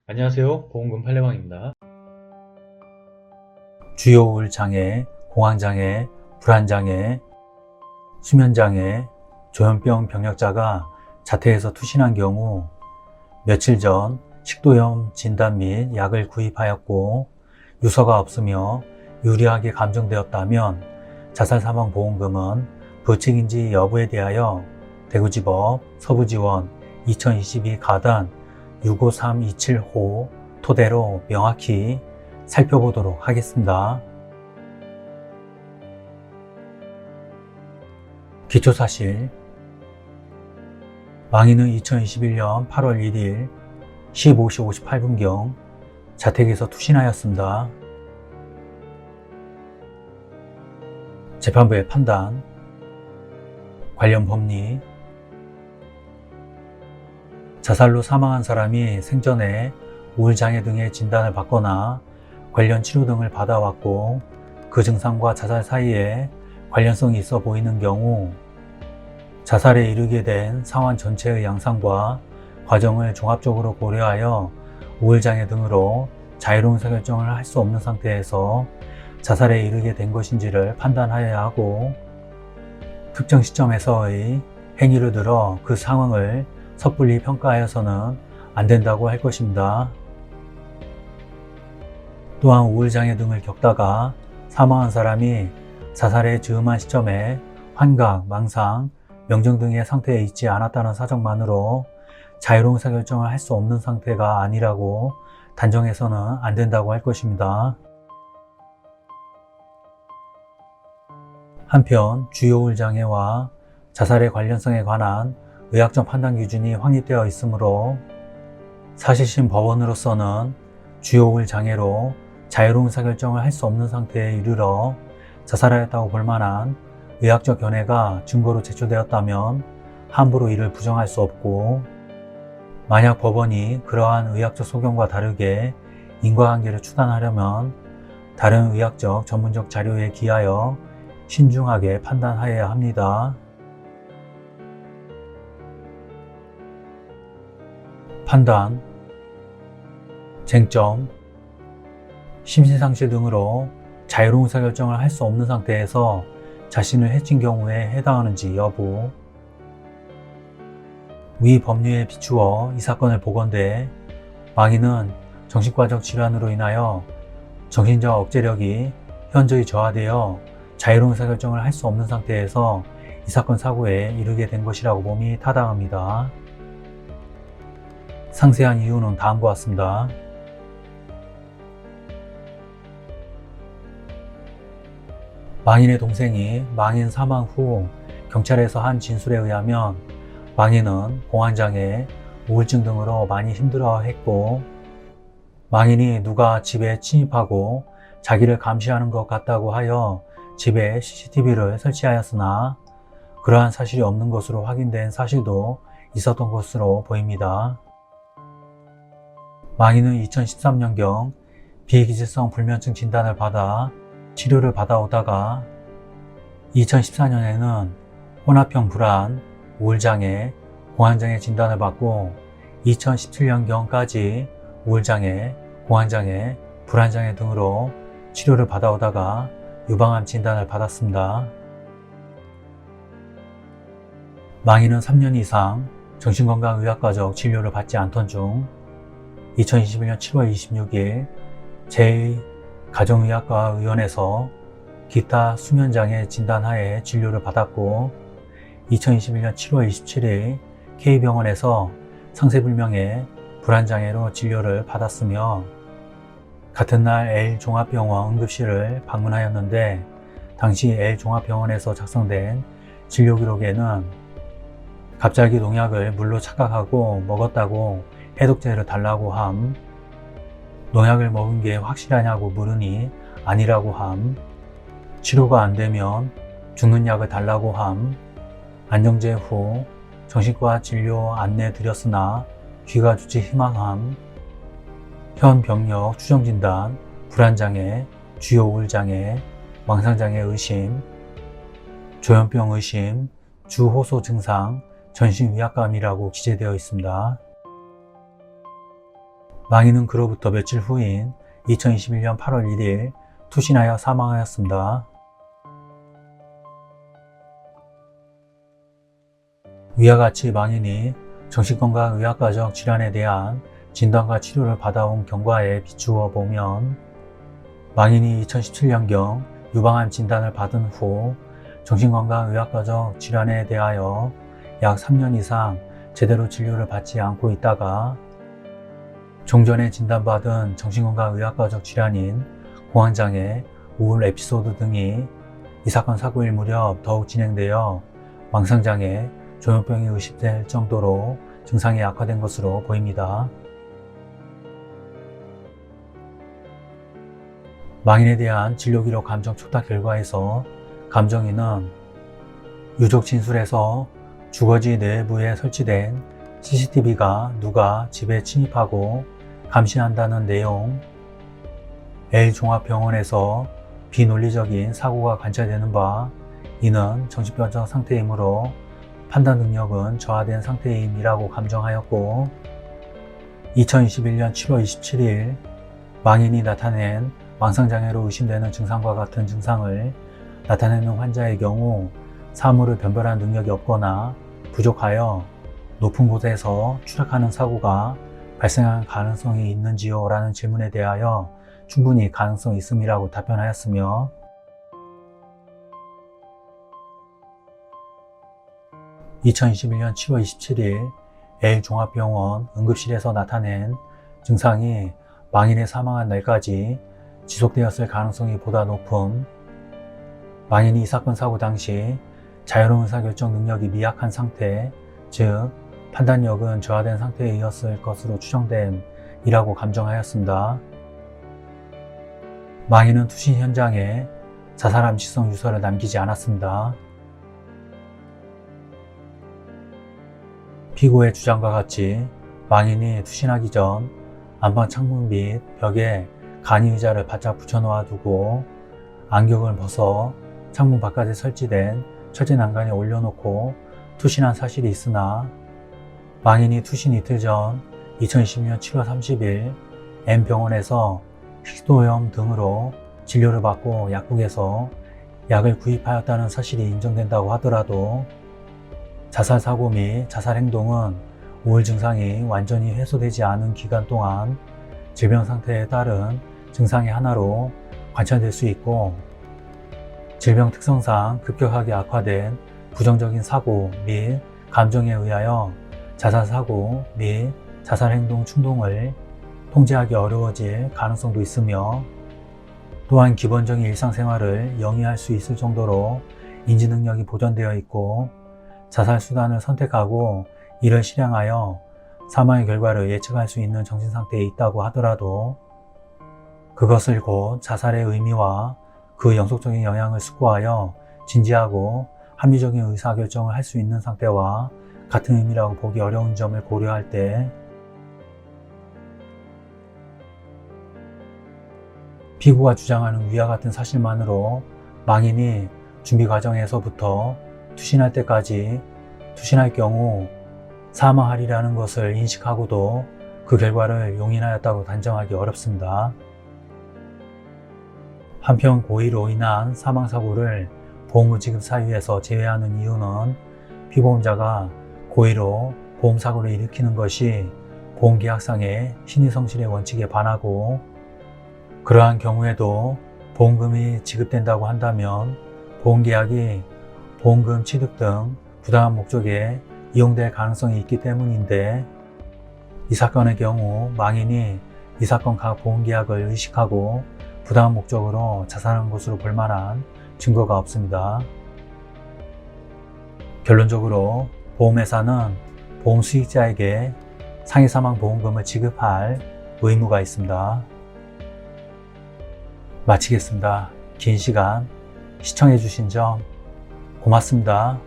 안녕하세요. 보험금 팔례방입니다. 주요 우울장애, 공황장애, 불안장애, 수면장애, 조현병 병력자가 자택에서 투신한 경우 며칠 전 식도염 진단 및 약을 구입하였고 유서가 없으며 유리하게 감정되었다면 자살사망보험금은 부책인지 여부에 대하여 대구지법 서부지원 2022 가단 65327호 토대로 명확히 살펴보도록 하겠습니다. 기초사실, 망인은 2021년 8월 1일 15시 58분경 자택에서 투신하였습니다. 재판부의 판단, 관련 법리, 자살로 사망한 사람이 생전에 우울장애 등의 진단을 받거나 관련 치료 등을 받아왔고 그 증상과 자살 사이에 관련성이 있어 보이는 경우 자살에 이르게 된 상황 전체의 양상과 과정을 종합적으로 고려하여 우울장애 등으로 자유로운 의사결정을 할 수 없는 상태에서 자살에 이르게 된 것인지를 판단하여야 하고 특정 시점에서의 행위를 들어 그 상황을 섣불리 평가하여서는 안 된다고 할 것입니다. 또한 우울장애 등을 겪다가 사망한 사람이 자살에 즈음한 시점에 환각, 망상, 명정 등의 상태에 있지 않았다는 사정만으로 자유로운 의사결정을 할 수 없는 상태가 아니라고 단정해서는 안 된다고 할 것입니다. 한편 주요 우울장애와 자살의 관련성에 관한 의학적 판단 기준이 확립되어 있으므로 사실심 법원으로서는 주요 우울장애로 자유로운 의사결정을 할 수 없는 상태에 이르러 자살하였다고 볼 만한 의학적 견해가 증거로 제출되었다면 함부로 이를 부정할 수 없고 만약 법원이 그러한 의학적 소견과 다르게 인과관계를 추단하려면 다른 의학적 전문적 자료에 기하여 신중하게 판단하여야 합니다. 판단, 쟁점, 심신상실 등으로 자유로운 의사결정을 할 수 없는 상태에서 자신을 해친 경우에 해당하는지 여부. 위 법률에 비추어 이 사건을 보건대 망인은 정신과적 질환으로 인하여 정신적 억제력이 현저히 저하되어 자유로운 의사결정을 할 수 없는 상태에서 이 사건 사고에 이르게 된 것이라고 봄이 타당합니다. 상세한 이유는 다음과 같습니다. 망인의 동생이 망인 사망 후 경찰에서 한 진술에 의하면 망인은 공황장애, 우울증 등으로 많이 힘들어했고 망인이 누가 집에 침입하고 자기를 감시하는 것 같다고 하여 집에 CCTV를 설치하였으나 그러한 사실이 없는 것으로 확인된 사실도 있었던 것으로 보입니다. 망인은 2013년경 비기질성 불면증 진단을 받아 치료를 받아오다가 2014년에는 혼합형 불안, 우울장애, 공황장애 진단을 받고 2017년경까지 우울장애, 공황장애, 불안장애 등으로 치료를 받아오다가 유방암 진단을 받았습니다. 망인은 3년 이상 정신건강의학과적 진료를 받지 않던 중 2021년 7월 26일 제2가정의학과의원에서 기타 수면장애 진단하에 진료를 받았고 2021년 7월 27일 K병원에서 상세불명의 불안장애로 진료를 받았으며 같은 날 L종합병원 응급실을 방문하였는데 당시 L종합병원에서 작성된 진료기록에는 갑자기 농약을 물로 착각하고 먹었다고 해독제를 달라고 함, 농약을 먹은 게 확실하냐고 물으니 아니라고 함, 치료가 안 되면 죽는 약을 달라고 함, 안정제 후 정신과 진료 안내 드렸으나 귀가 주지 희망함, 현 병력 추정진단, 불안장애, 주요 우울장애, 망상장애 의심, 조현병 의심, 주호소 증상, 전신위압감이라고 기재되어 있습니다. 망인은 그로부터 며칠 후인 2021년 8월 1일 투신하여 사망하였습니다. 위와 같이 망인이 정신건강의학과적 질환에 대한 진단과 치료를 받아온 경과에 비추어 보면 망인이 2017년경 유방암 진단을 받은 후 정신건강의학과적 질환에 대하여 약 3년 이상 제대로 진료를 받지 않고 있다가 종전에 진단받은 정신건강의학과적 질환인 공황장애, 우울 에피소드 등이 이 사건 사고일 무렵 더욱 진행되어 망상장애, 조현병이 의심될 정도로 증상이 악화된 것으로 보입니다. 망인에 대한 진료기록 감정 촉탁 결과에서 감정인은 유족 진술에서 주거지 내부에 설치된 CCTV가 누가 집에 침입하고 감시한다는 내용, L종합병원에서 비논리적인 사고가 관찰되는 바, 이는 정신병적 상태이므로 판단 능력은 저하된 상태임이라고 감정하였고, 2021년 7월 27일 망인이 나타낸 망상장애로 의심되는 증상과 같은 증상을 나타내는 환자의 경우 사물을 변별할 능력이 없거나 부족하여 높은 곳에서 추락하는 사고가 발생할 가능성이 있는지요? 라는 질문에 대하여 충분히 가능성이 있음이라고 답변하였으며, (2021년 7월 27일) L종합병원 응급실에서 나타낸 증상이 망인이 사망한 날까지 지속되었을 가능성이 보다 높음, 망인이 이 사건 사고 당시 자유로운 의사결정 능력이 미약한 상태, 즉 판단력은 저하된 상태이었을 것으로 추정됨이라고 감정하였습니다. 망인은 투신 현장에 자살 암시성 유서를 남기지 않았습니다. 피고의 주장과 같이 망인이 투신하기 전 안방 창문 및 벽에 간이의자를 바짝 붙여놓아 두고 안경을 벗어 창문 바깥에 설치된 철제 난간에 올려놓고 투신한 사실이 있으나, 망인이 투신 이틀 전 2020년 7월 30일 M병원에서 식도염 등으로 진료를 받고 약국에서 약을 구입하였다는 사실이 인정된다고 하더라도 자살 사고 및 자살 행동은 우울 증상이 완전히 해소되지 않은 기간 동안 질병 상태에 따른 증상의 하나로 관찰될 수 있고, 질병 특성상 급격하게 악화된 부정적인 사고 및 감정에 의하여 자살 사고 및 자살 행동 충동을 통제하기 어려워질 가능성도 있으며, 또한 기본적인 일상생활을 영위할 수 있을 정도로 인지 능력이 보존되어 있고 자살 수단을 선택하고 이를 실행하여 사망의 결과를 예측할 수 있는 정신상태에 있다고 하더라도 그것을 곧 자살의 의미와 그 영속적인 영향을 숙고하여 진지하고 합리적인 의사결정을 할 수 있는 상태와 같은 의미라고 보기 어려운 점을 고려할 때, 피고가 주장하는 위와 같은 사실만으로 망인이 준비 과정에서부터 투신할 때까지 투신할 경우 사망하리라는 것을 인식하고도 그 결과를 용인하였다고 단정하기 어렵습니다. 한편 고의로 인한 사망사고를 보험금 지급 사유에서 제외하는 이유는 피보험자가 고의로 보험사고를 일으키는 것이 보험계약상의 신의성실의 원칙에 반하고, 그러한 경우에도 보험금이 지급된다고 한다면 보험계약이 보험금 취득 등 부당한 목적에 이용될 가능성이 있기 때문인데, 이 사건의 경우 망인이 이 사건 각 보험계약을 의식하고 부당한 목적으로 자살한 것으로 볼 만한 증거가 없습니다. 결론적으로 보험회사는 보험 수익자에게 상해사망보험금을 지급할 의무가 있습니다. 마치겠습니다. 긴 시간 시청해주신 점 고맙습니다.